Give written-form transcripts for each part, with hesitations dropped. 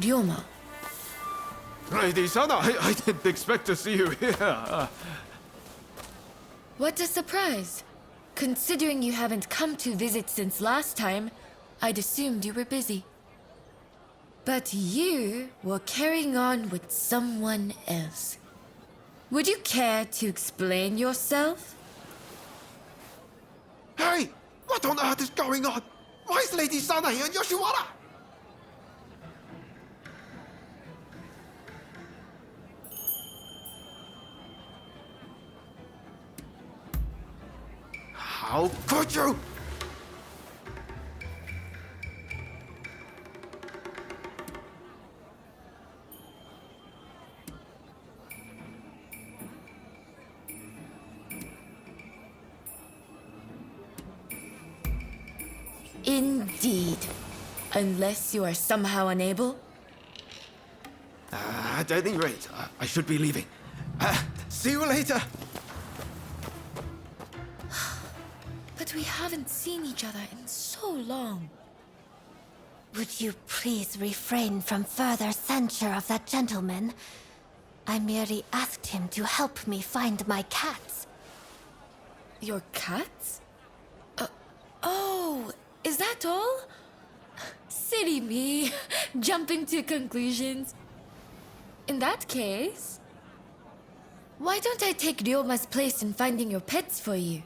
Ryoma. Lady Sana, I didn't expect to see you here. What a surprise. Considering you haven't come to visit since last time, I'd assumed you were busy. But you were carrying on with someone else. Would you care to explain yourself? Hey, what on earth is going on? Why is Lady Sana here in Yoshiwara? How could you? Indeed. Unless you are somehow unable. At any rate, I should be leaving. See you later. But we haven't seen each other in so long. Would you please refrain from further censure of that gentleman? I merely asked him to help me find my cats. Your cats? Oh, is that all? Silly me, jumping to conclusions. In that case, why don't I take Ryoma's place in finding your pets for you?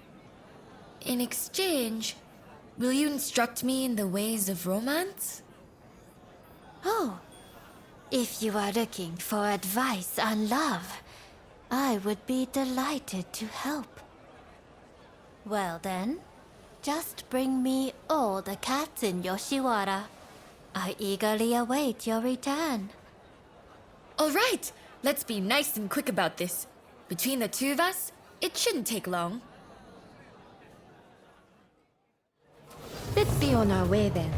In exchange, will you instruct me in the ways of romance? Oh, if you are looking for advice on love, I would be delighted to help. Well then, just bring me all the cats in Yoshiwara. I eagerly await your return. All right, let's be nice and quick about this. Between the two of us, it shouldn't take long. Let's be on our way then.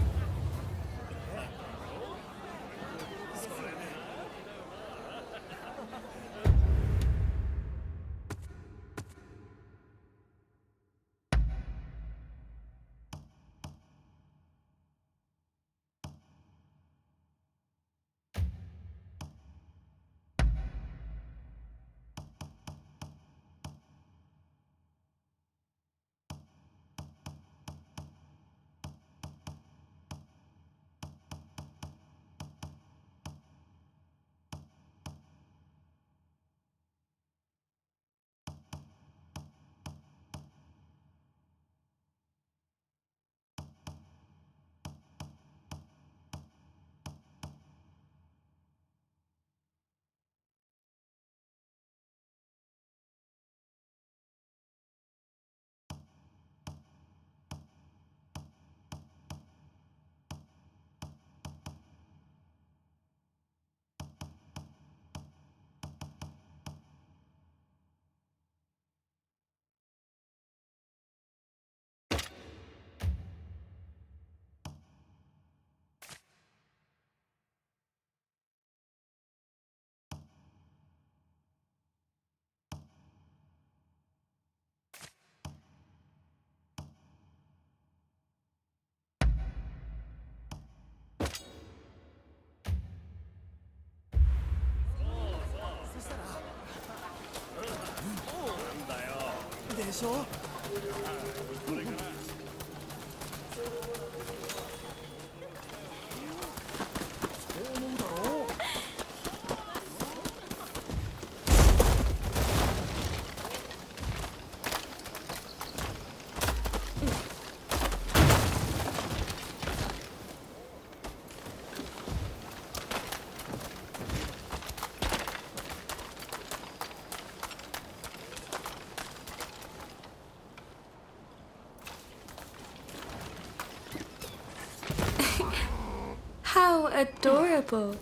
How adorable.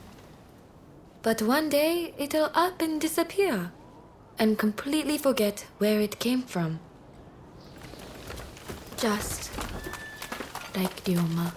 But one day, it'll up and disappear, and completely forget where it came from. Just like Ryoma.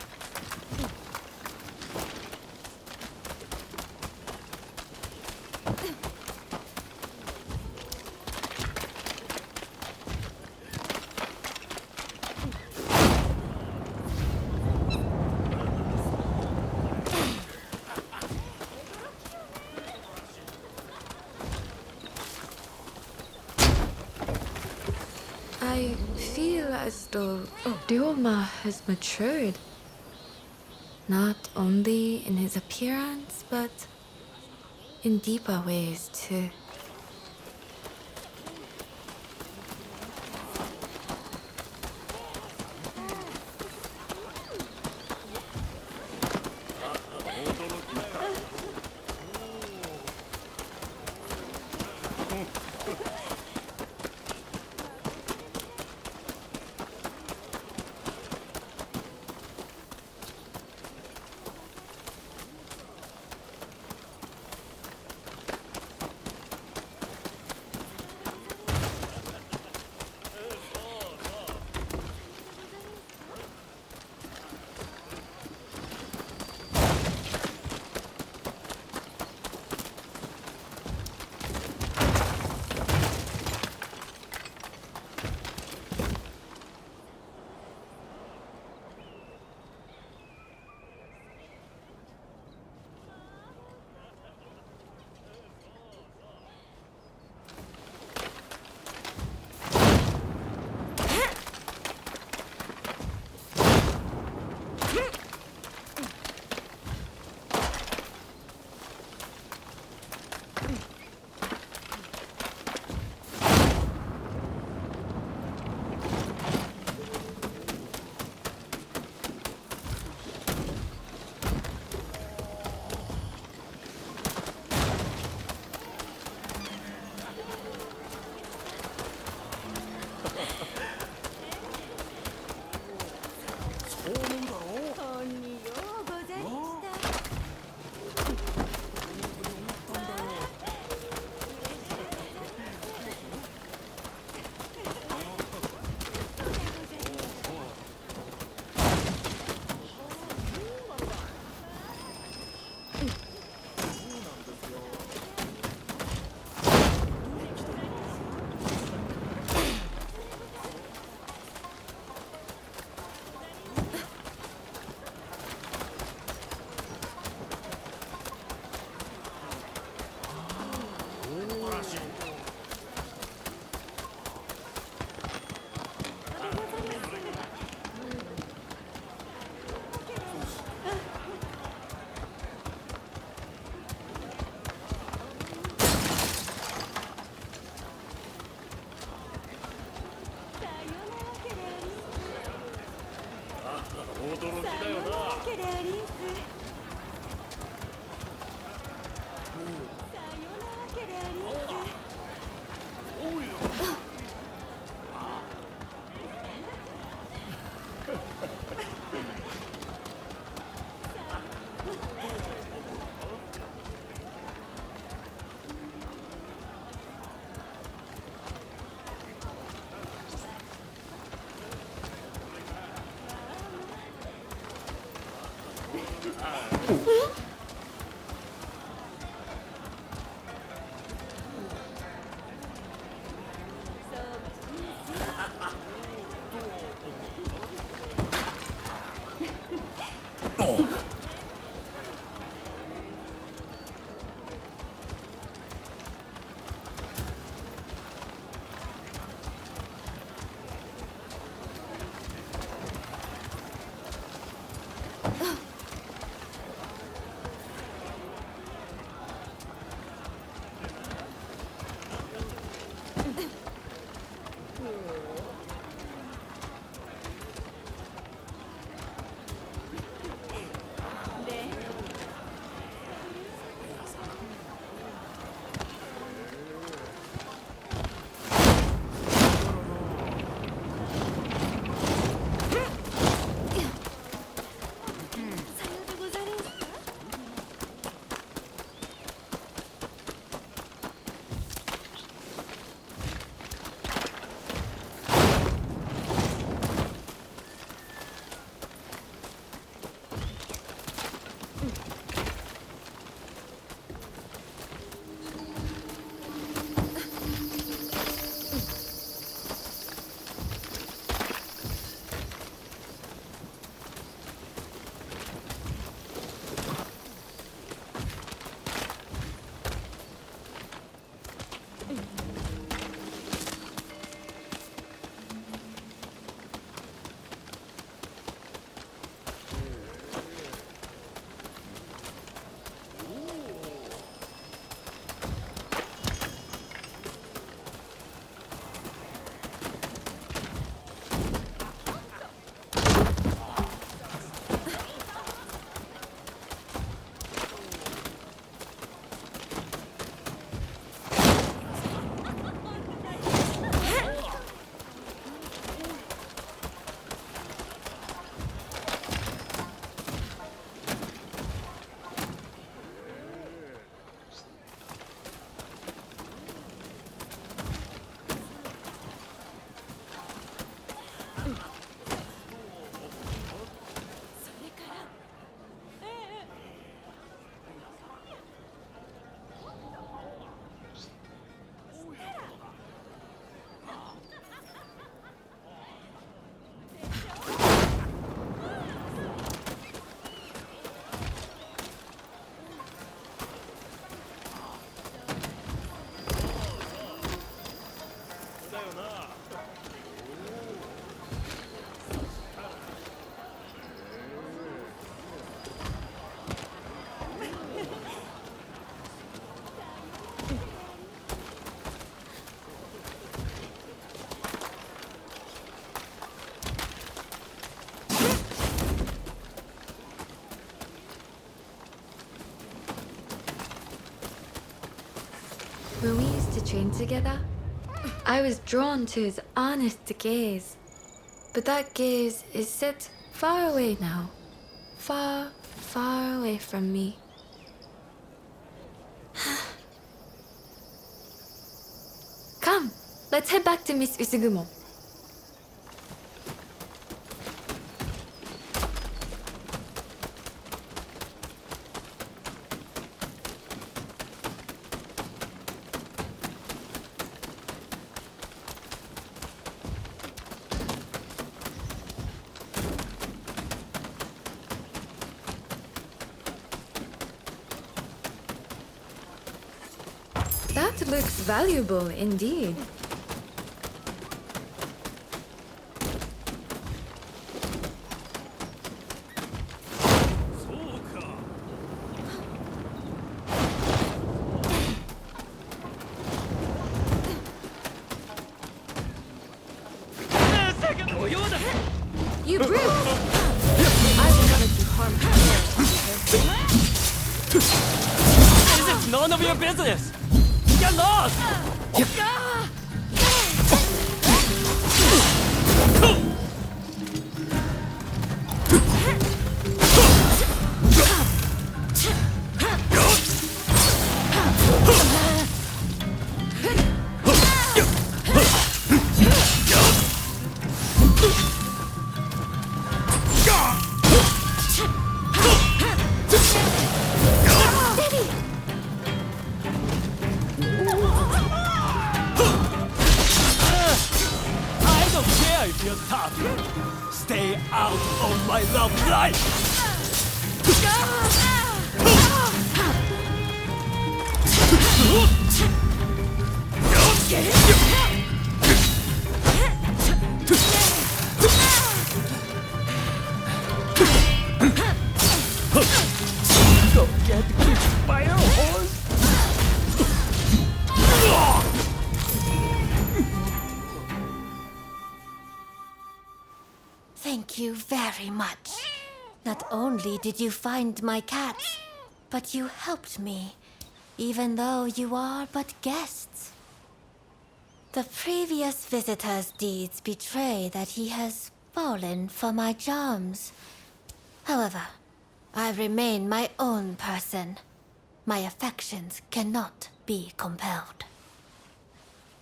I feel as though Ryoma has matured. Not only in his appearance, but in deeper ways too. When we used to train together, I was drawn to his honest gaze. But that gaze is set far away now. Far, far away from me. Come, let's head back to Miss Usugumo. That looks valuable indeed. You brute! I will not let you harm her. This is none of your business! Get lost! I don't care if you're tough. Stay out of my love life! Go get kicked by a horse! Thank you very much. Not only did you find my cats, but you helped me, even though you are but guests. The previous visitor's deeds betray that he has fallen for my charms. However, I remain my own person. My affections cannot be compelled.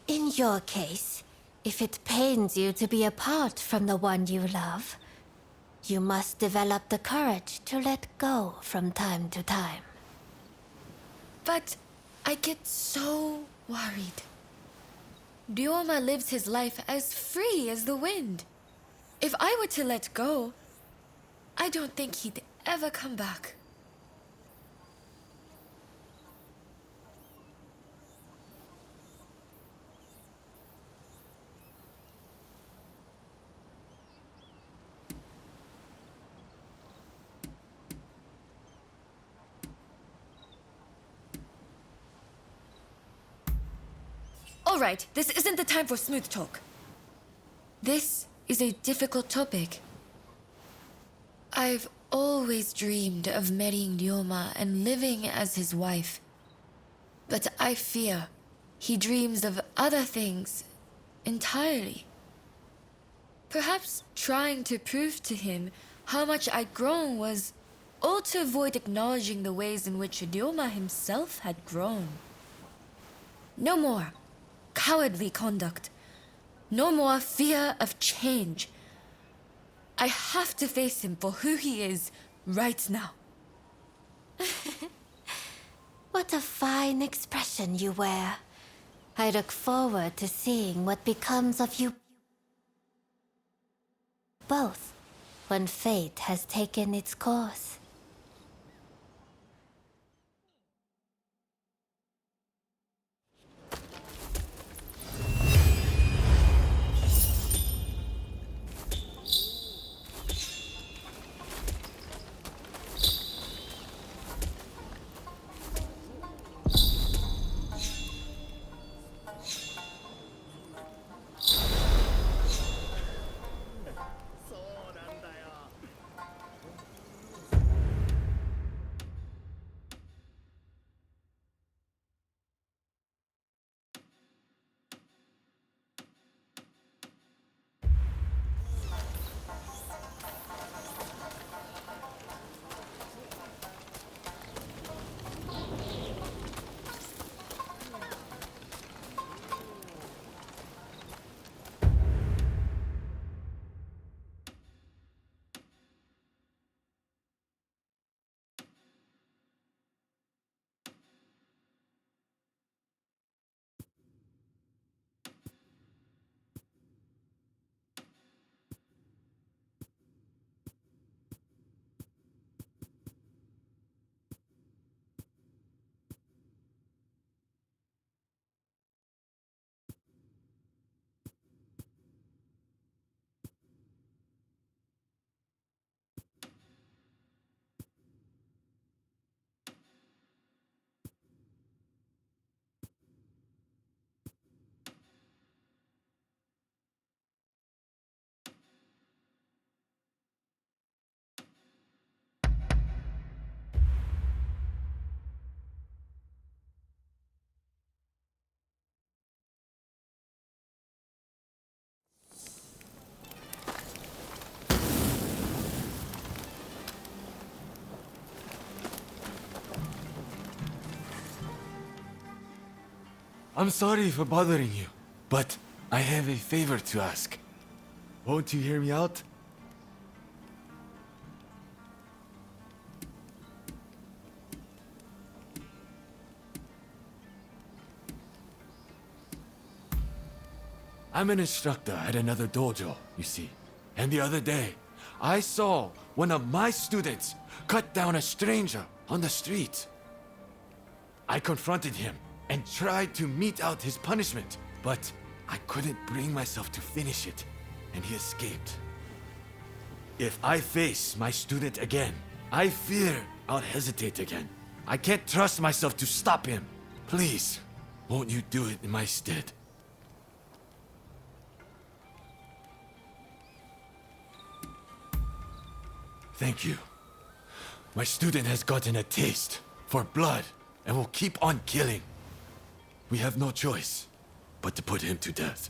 In your case, if it pains you to be apart from the one you love, you must develop the courage to let go from time to time. But I get so worried. Ryoma lives his life as free as the wind. If I were to let go, I don't think he'd ever come back. All right, this isn't the time for smooth talk. This is a difficult topic. I've always dreamed of marrying Ryoma and living as his wife. But I fear he dreams of other things entirely. Perhaps trying to prove to him how much I'd grown was all to avoid acknowledging the ways in which Ryoma himself had grown. No more cowardly conduct. No more fear of change. I have to face him for who he is right now. What a fine expression you wear. I look forward to seeing what becomes of you both when fate has taken its course. I'm sorry for bothering you, but I have a favor to ask. Won't you hear me out? I'm an instructor at another dojo, you see. And the other day, I saw one of my students cut down a stranger on the street. I confronted him and tried to mete out his punishment, but I couldn't bring myself to finish it, and he escaped. If I face my student again, I fear I'll hesitate again. I can't trust myself to stop him. Please, won't you do it in my stead? Thank you. My student has gotten a taste for blood and will keep on killing. We have no choice but to put him to death.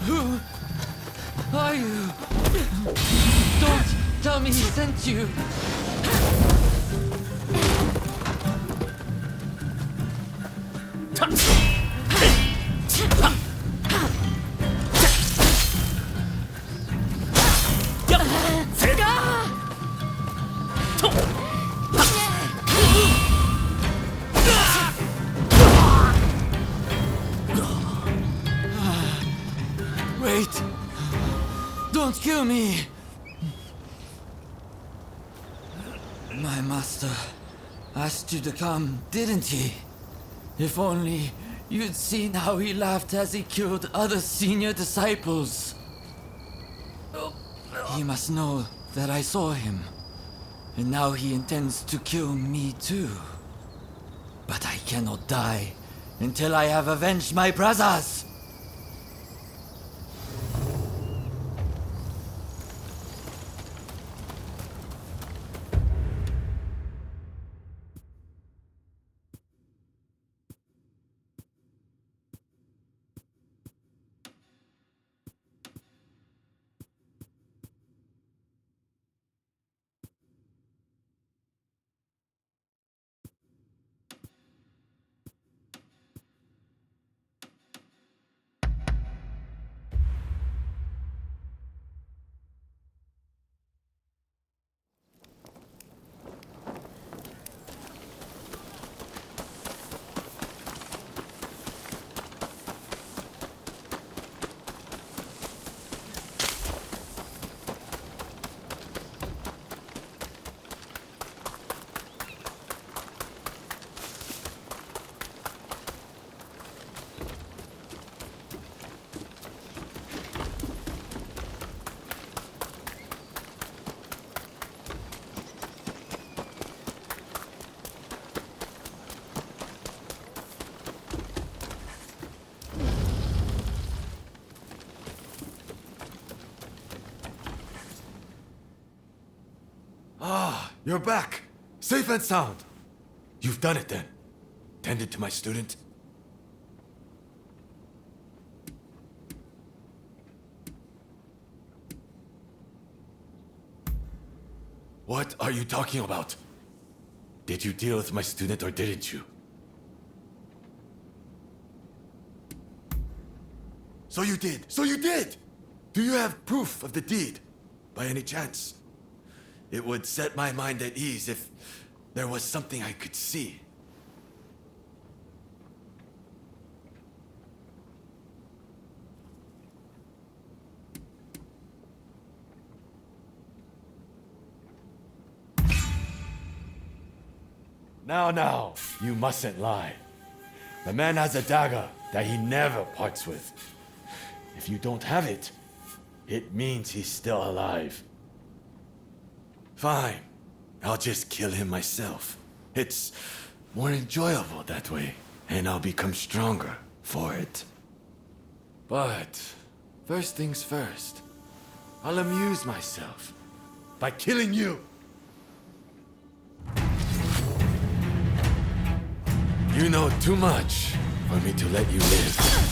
Who are you? Don't tell me he sent you. Wait! Don't kill me! My master asked you to come, didn't he? If only you'd seen how he laughed as he killed other senior disciples. He must know that I saw him, and now he intends to kill me too. But I cannot die until I have avenged my brothers! Ah, you're back. Safe and sound. You've done it then. Tended to my student. What are you talking about? Did you deal with my student or didn't you? So you did! So you did! Do you have proof of the deed, by any chance? It would set my mind at ease if there was something I could see. Now, you mustn't lie. The man has a dagger that he never parts with. If you don't have it, it means he's still alive. Fine. I'll just kill him myself. It's more enjoyable that way, and I'll become stronger for it. But first things first, I'll amuse myself by killing you. You know too much for me to let you live.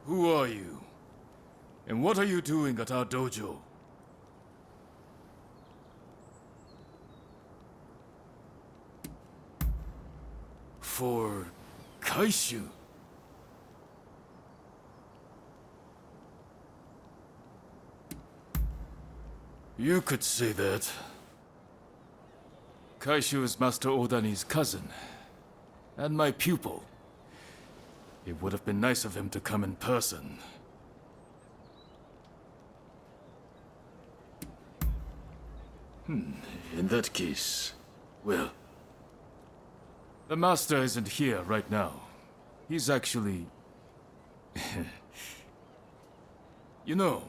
Who are you? And what are you doing at our dojo? For Kaishu? You could say that. Kaishu is Master Odani's cousin, and my pupil. It would have been nice of him to come in person. In that case, well... The Master isn't here right now. He's actually... You know,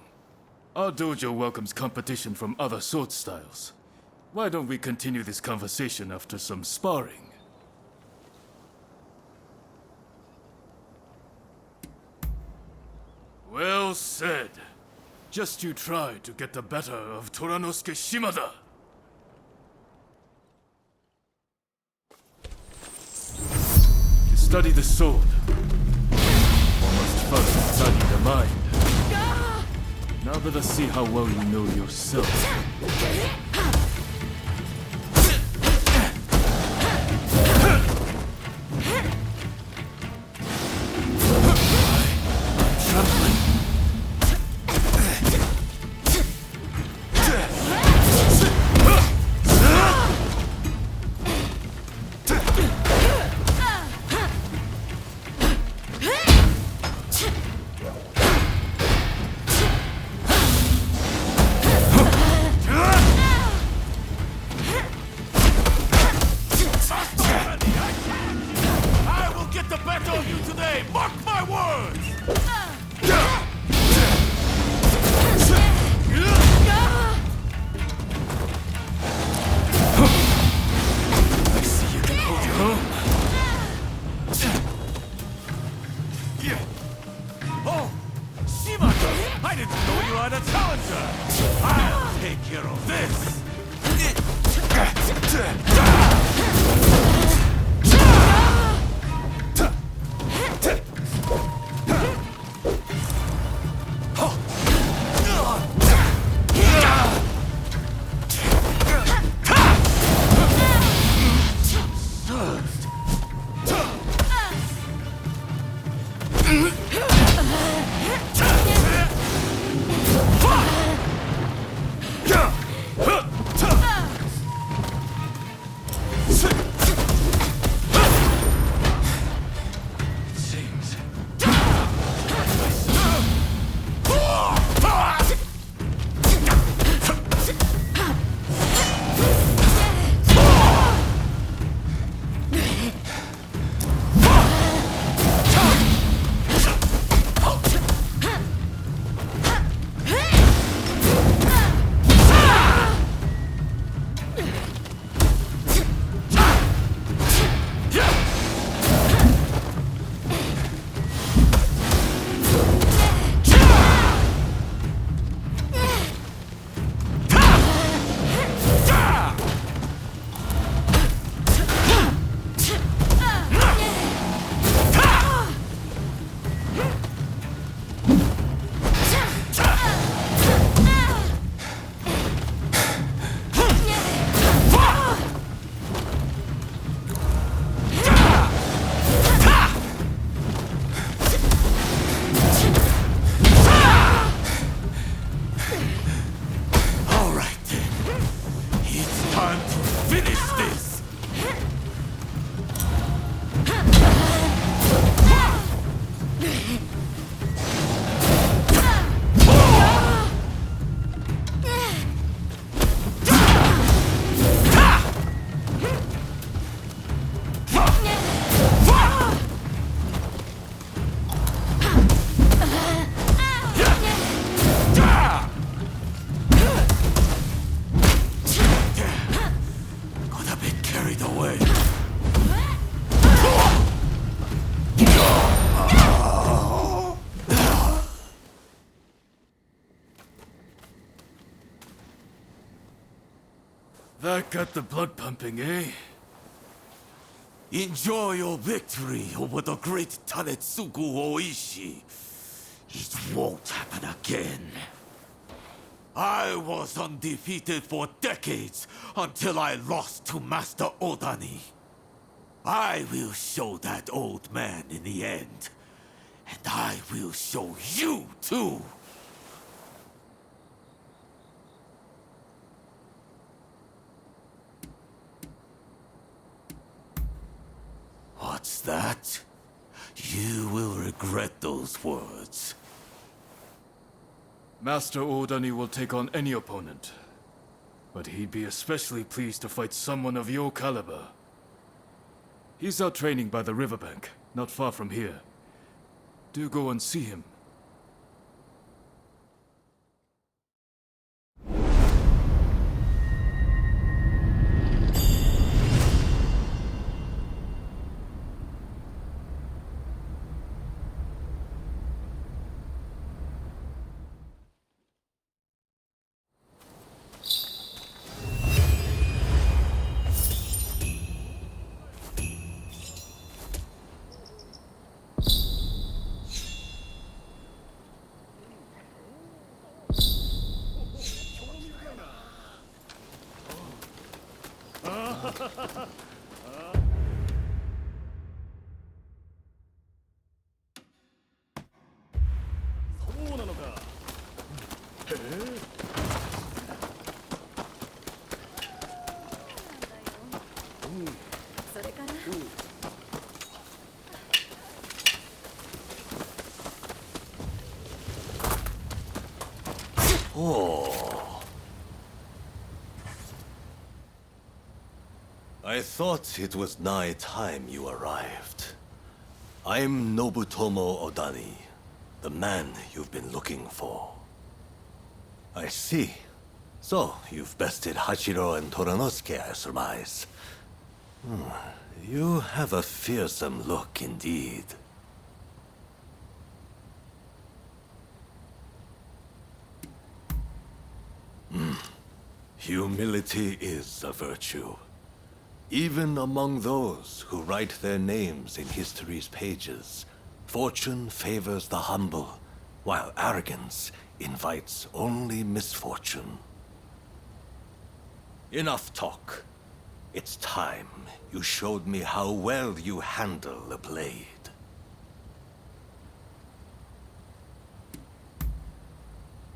our dojo welcomes competition from other sword styles. Why don't we continue this conversation after some sparring? Well said. Just you try to get the better of Toranosuke Shimada. To study the sword, one must first study the mind. Now let us see how well you know yourself. I didn't know you had a challenger! I'll take care of this! That got the blood pumping, eh? Enjoy your victory over the great Tanetsugu Oishi. It won't happen again. I was undefeated for decades until I lost to Master Odani. I will show that old man in the end. And I will show you too! What's that? You will regret those words. Master Odani will take on any opponent. But he'd be especially pleased to fight someone of your caliber. He's out training by the riverbank, not far from here. Do go and see him. Oh. I thought it was nigh time you arrived. I'm Nobutomo Odani, the man you've been looking for. I see. So, you've bested Hachiro and Toranosuke, I surmise. You have a fearsome look indeed. Humility is a virtue. Even among those who write their names in history's pages, fortune favors the humble, while arrogance invites only misfortune. Enough talk. It's time you showed me how well you handle a blade.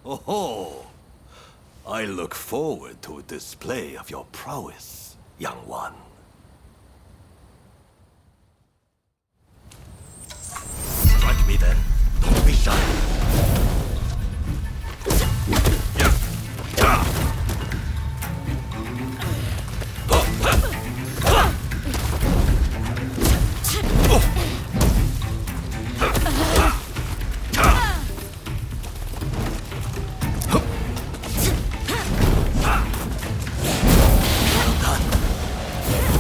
Oh, I look forward to a display of your prowess, young one. Strike me then. Don't be shy.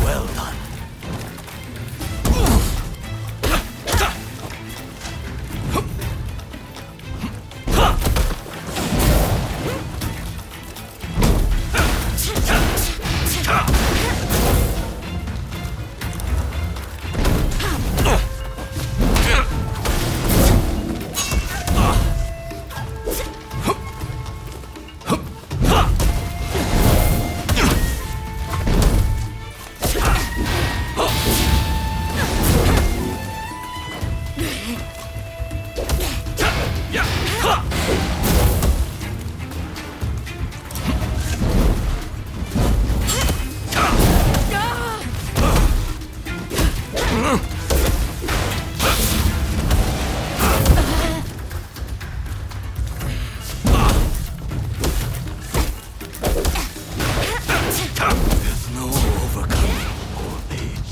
Well done. There's no overcoming old age.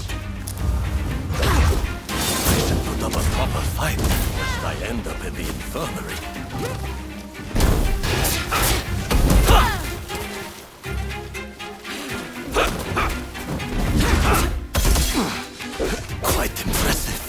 I should put up a proper fight, lest I end up in the infirmary. Quite impressive.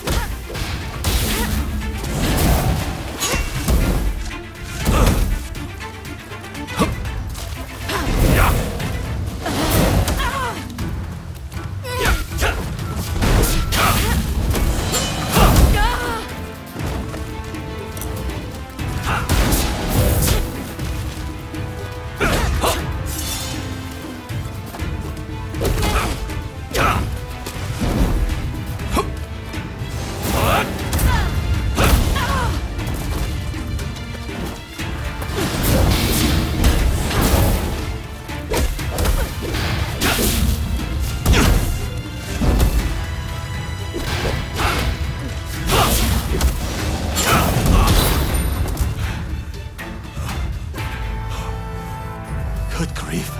Good grief.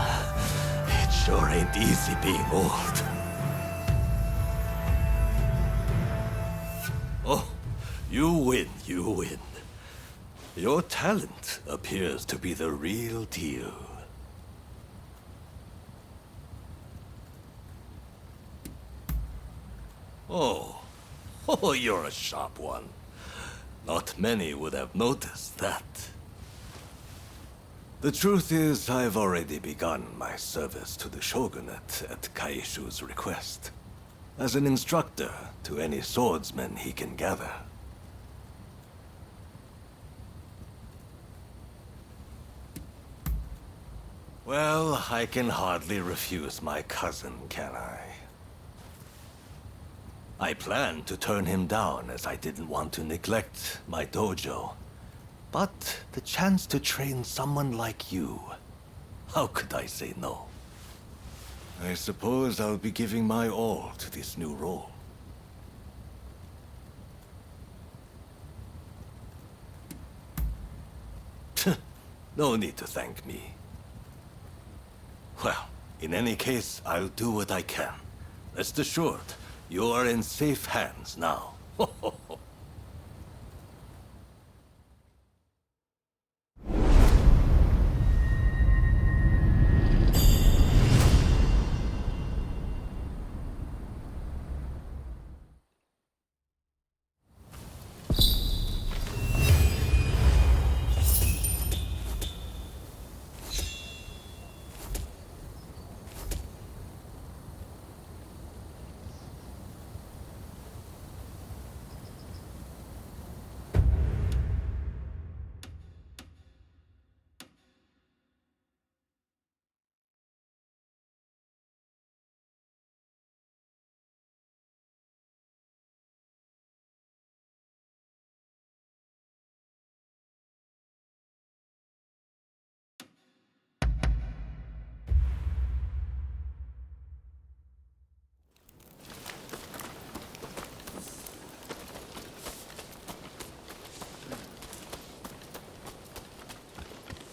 It sure ain't easy being old. Oh, you win, you win. Your talent appears to be the real deal. Oh, you're a sharp one. Not many would have noticed that. The truth is, I've already begun my service to the shogunate at Kaishu's request, as an instructor to any swordsmen he can gather. Well, I can hardly refuse my cousin, can I? I planned to turn him down as I didn't want to neglect my dojo. But the chance to train someone like you, how could I say no? I suppose I'll be giving my all to this new role. No need to thank me. Well, in any case, I'll do what I can. Rest assured, you are in safe hands now.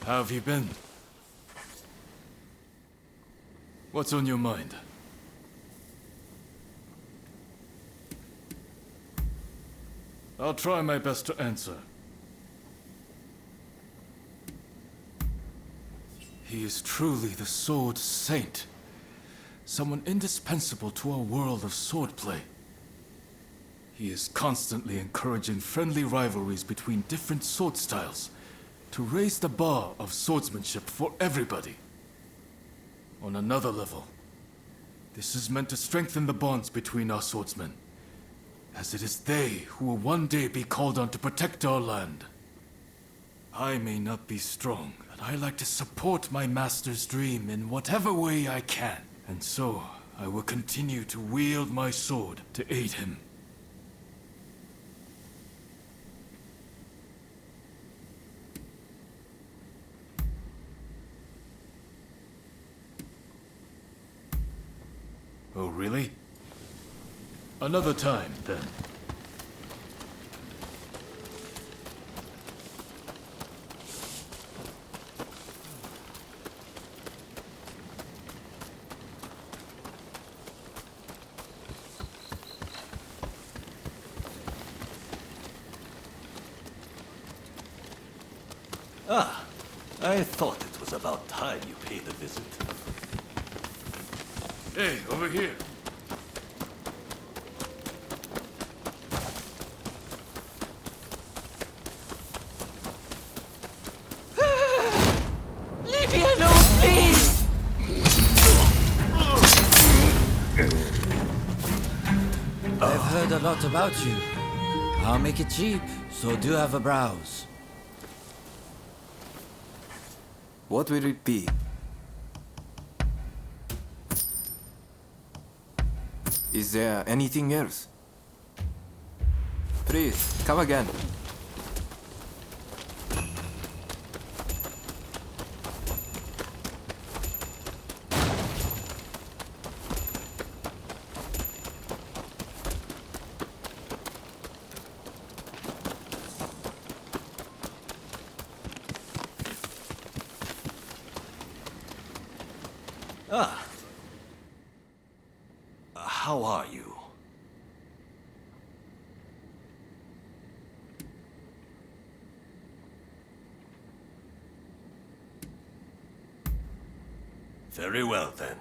How have you been? What's on your mind? I'll try my best to answer. He is truly the Sword Saint. Someone indispensable to a world of swordplay. He is constantly encouraging friendly rivalries between different sword styles to raise the bar of swordsmanship for everybody. On another level, this is meant to strengthen the bonds between our swordsmen, as it is they who will one day be called on to protect our land. I may not be strong, but I like to support my master's dream in whatever way I can. And so, I will continue to wield my sword to aid him. Oh, really? Another time, then. Ah, I thought it was about time you paid a visit. Hey, over here. Leave me alone, please! I've heard a lot about you. I'll make it cheap, so do have a browse. What will it be? Is there anything else? Please, come again. Ah. How are you? Very well, then.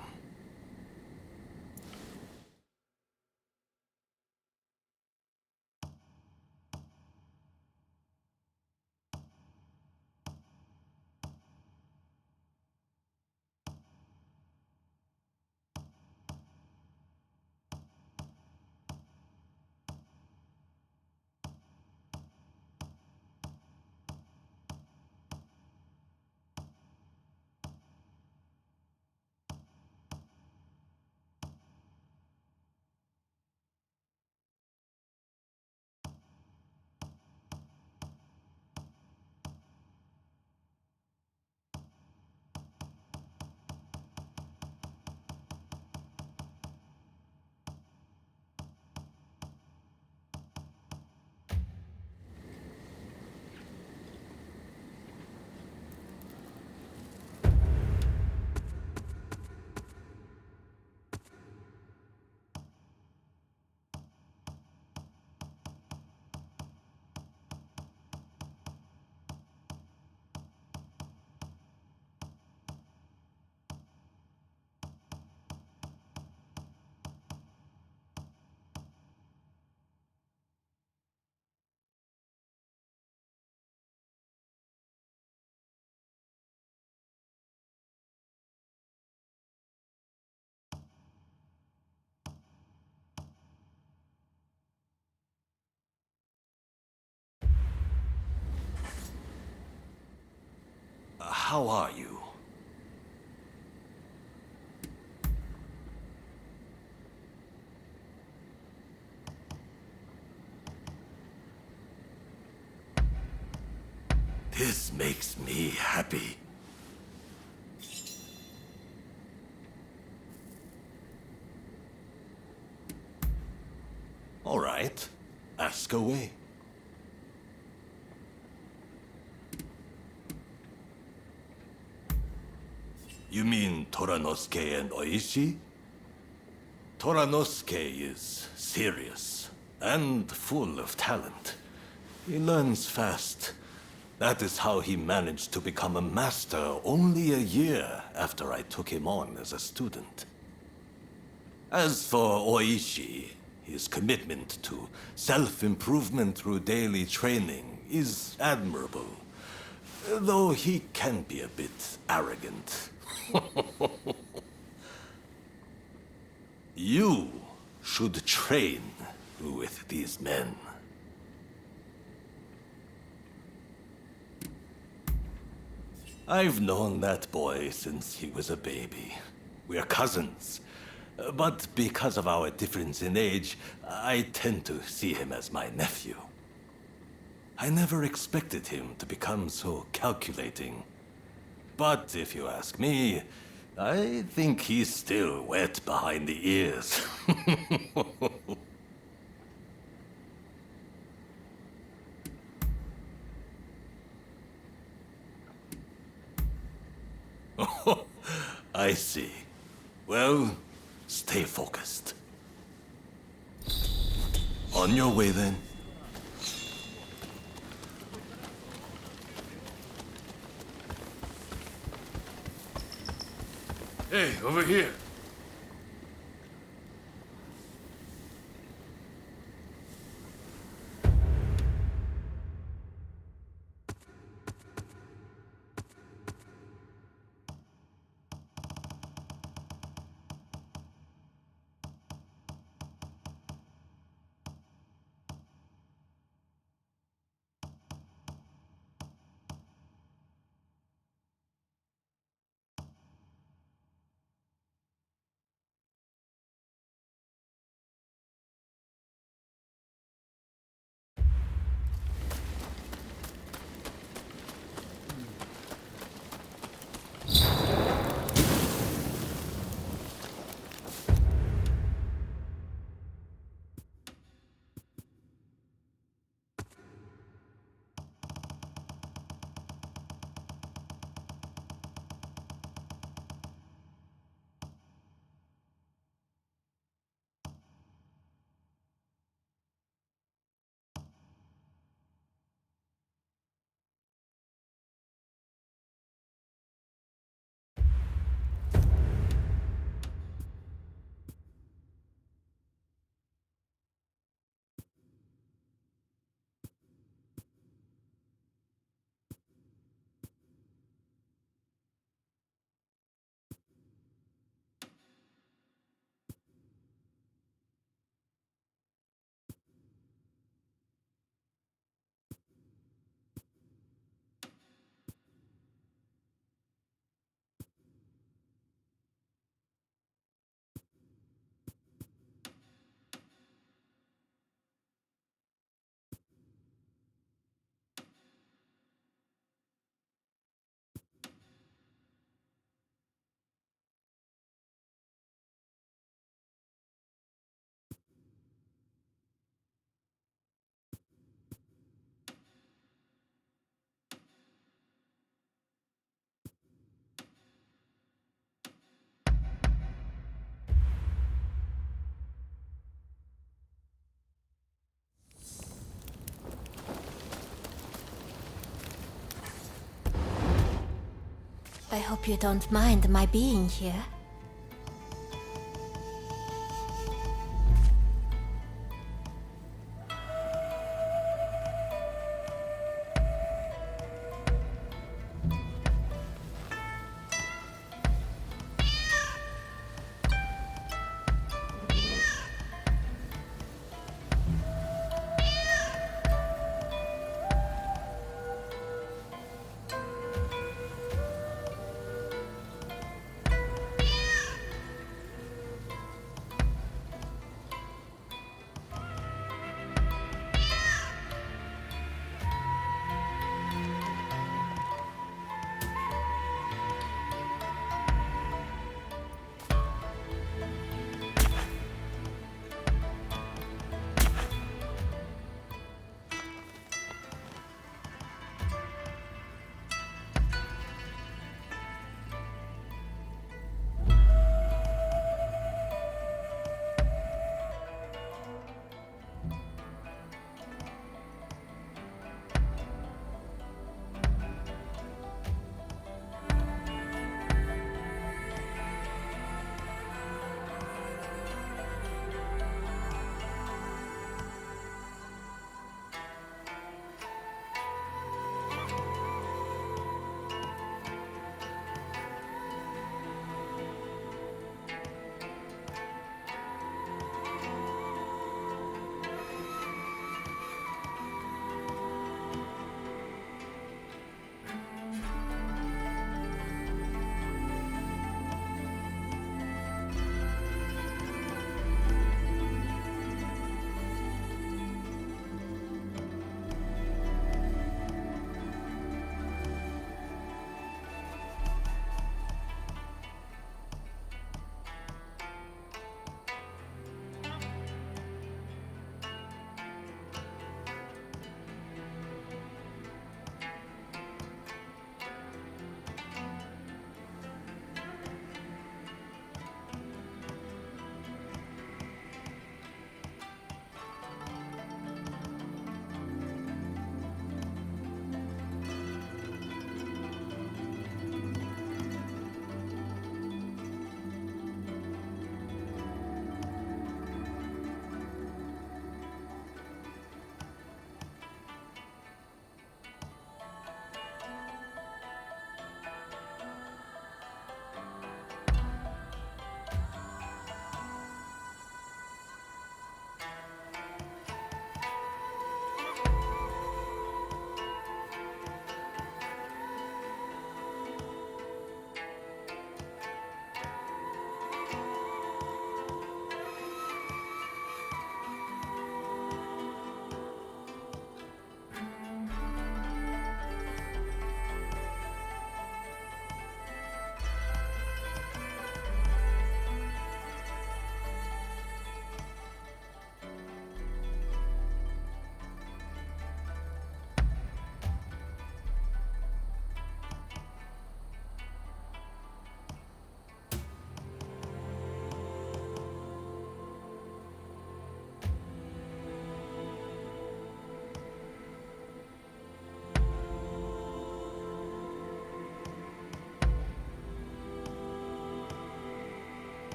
How are you? This makes me happy. All right, ask away. You mean Toranosuke and Oishi? Toranosuke is serious and full of talent. He learns fast. That is how he managed to become a master only a year after I took him on as a student. As for Oishi, his commitment to self-improvement through daily training is admirable, though he can be a bit arrogant. You should train with these men. I've known that boy since he was a baby. We're cousins. But because of our difference in age, I tend to see him as my nephew. I never expected him to become so calculating. But if you ask me, I think he's still wet behind the ears. Oh, I see. Well, stay focused. On your way then. Hey, over here. I hope you don't mind my being here.